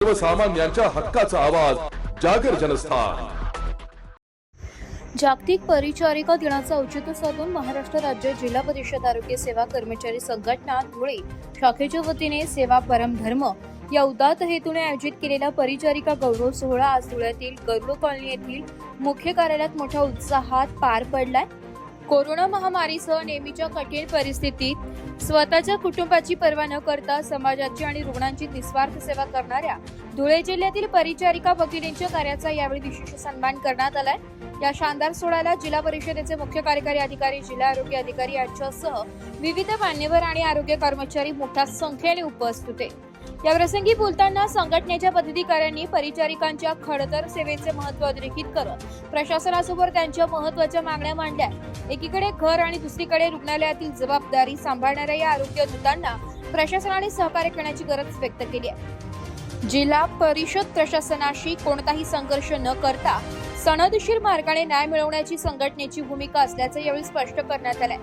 सर्वसामान्यांच्या हक्काचा आवाज जागर जनस्थान। जागतिक परिचारिका दिनाचं औचित्य साधून महाराष्ट्र राज्य जिल्हा परिषद आरोग्य सेवा कर्मचारी संघटना धुळे शाखेच्या वतीने सेवा परमधर्म या उदात्त हेतूने आयोजित केलेला परिचारिका गौरव सोहळा आज धुळ्यातील गरुड कॉलनी येथील मुख्य कार्यालयात मोठ्या उत्साहात पार पडलाय। कोरोना महामारीसह नेहमीच्या कठीण परिस्थितीत स्वतःच्या कुटुंबाची पर्वा न करता समाजाची आणि रुग्णांची निस्वार्थ सेवा करणाऱ्या धुळे जिल्ह्यातील परिचारिका भगिनींच्या कार्याचा यावेळी विशेष सन्मान करण्यात आलाय। या शानदार सोहळ्याला जिल्हा परिषदेचे मुख्य कार्यकारी अधिकारी, जिल्हा आरोग्य अधिकारी यांच्यासह विविध मान्यवर आणि आरोग्य कर्मचारी मोठ्या संख्येने उपस्थित होते। या प्रसंगी बोलताना संघटनेच्या पदाधिकाऱ्यांनी परिचारिकांच्या खडतर सेवेचे महत्त्व अधोरेखित करत प्रशासनासमोर त्यांच्या महत्त्वाच्या मागण्या मांडल्या। एकीकडे घर आणि दुसरीकडे रुग्णालयातील जबाबदारी सांभाळणाऱ्या या आरोग्य दूतांना प्रशासनाने सहकार्य करण्याची गरज व्यक्त केली आहे। जिल्हा परिषद प्रशासनाशी कोणताही संघर्ष न करता सनदशीर मार्गाने न्याय मिळवण्याची संघटनेची भूमिका असल्याचे यावेळी स्पष्ट करण्यात आले।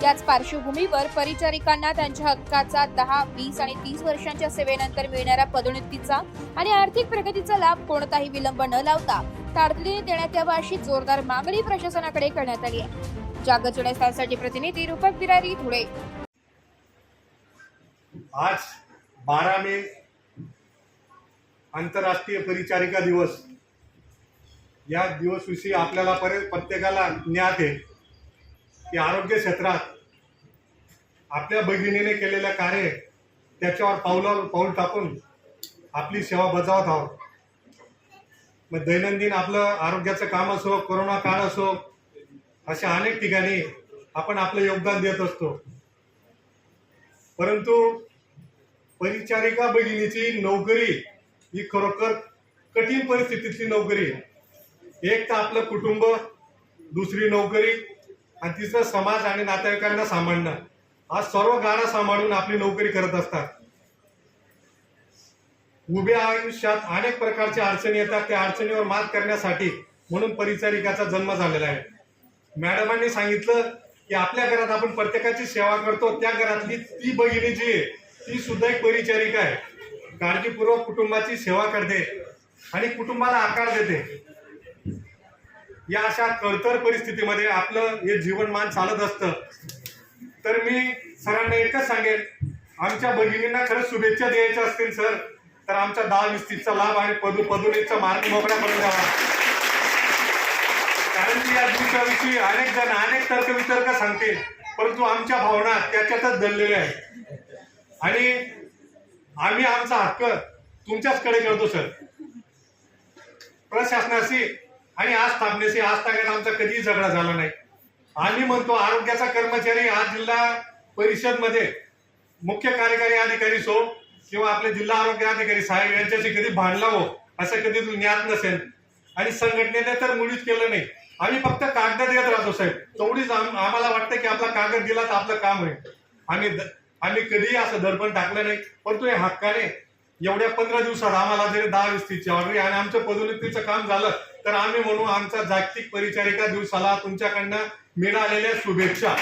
याच पार्श्वभूमीवर परिचारिकांना त्यांच्या हक्काचा 10, 20 आणि 30 वर्षांच्या सेवेनंतर मिळणाऱ्या पदोन्नतीचा आणि आर्थिक प्रगतीचा लाभ कोणताही विलंब न लावता तातडीने देण्यात यावा अशी जोरदार मागणी प्रशासनाकडे करण्यात आली आहे। जागर जनस्थानसाठी प्रतिनिधी रूपक बिरारी, धुळे। आज 12 मे आंतरराष्ट्रीय परिचारिका दिवस। या दिवसविषयी आपल्याला प्रत्येकाला ज्ञात आहे की आरोग्य क्षेत्रात आपल्या भगिनीने केलेल्या कार्य त्याच्यावर पाऊल टाकून आपली सेवा बजावत आहोत। मग दैनंदिन आपलं आरोग्याचं काम असो, कोरोना काळ असो, अशा अनेक ठिकाणी आपण आपलं योगदान देत असतो। परंतु परिचारिका भगिनीची नोकरी ही खरोखर कठीण परिस्थितीतली नोकरी आहे। एक तर आपलं कुटुंब, दुसरी नोकरी आणि तिसरं समाज आणि नातेवाईकांना सांभाळणं, हा सर्व गाडा सांभाळून आपली नोकरी करत असतात। उभ्या आयुष्यात अनेक प्रकारच्या अडचणी येतात, त्या अडचणीवर मात करण्यासाठी म्हणून परिचारिकाचा जन्म झालेला आहे। मॅडमांनी सांगितलं की आपल्या घरात आपण प्रत्येकाची सेवा करतो, त्या घरातली ती भगिनी जी आहे ती सुद्धा एक परिचारिका आहे। काळजीपूर्वक कुटुंबाची सेवा करते आणि कुटुंबाला आकार देते। या अशा कळतर परिस्थितीमध्ये आपलं हे जीवनमान चालत असतं। तर मी सरांना एकच सांगेन, आमच्या भगिनींना खरंच शुभेच्छा द्यायच्या असतील सर, तर आमचा 10-20-30चा लाभ आणि पदोन्नतीचा मार्ग मोकळा करून द्यावा। कारण की या दिवसाविषयी अनेक जण अनेक तर्कवितर्क सांगतील, परंतु आमच्या भावना त्याच्यातच दडलेल्या आहेत आणि आम्ही आमचा हक्क तुमच्याचकडे करतो सर। प्रशासनाशी आणि आज स्थापनेशी आजतागायत आमचा कधीही झगडा झाला नाही। आम्ही म्हणतो आरोग्याचा कर्मचारी आज जिल्हा परिषद मध्ये मुख्य कार्यकारी अधिकारी सो किंवा आपले जिल्हा आरोग्य अधिकारी साहेब यांच्याशी कधी भांडला हो असं कधी ज्ञात नसेल आणि संघटनेने तर मुळीच केलं नाही। आम्ही फक्त कागद देत राहतो साहेब, तेवढीच आम्हाला वाटतं की आपला कागद दिला तर आपलं काम होईल। आम्ही कधीही असं दडपण टाकलं नाही, परंतु हे हक्काने एवढ्या 15 दिवसात आम्हाला जरी 10-20-30ची ऑर्डर आणि आमचं पदोन्नतीचं काम झालं तर आम्ही म्हणू आमचा जागतिक परिचारिका दिवसाला तुमच्याकडनं मिळालेल्या शुभेच्छा।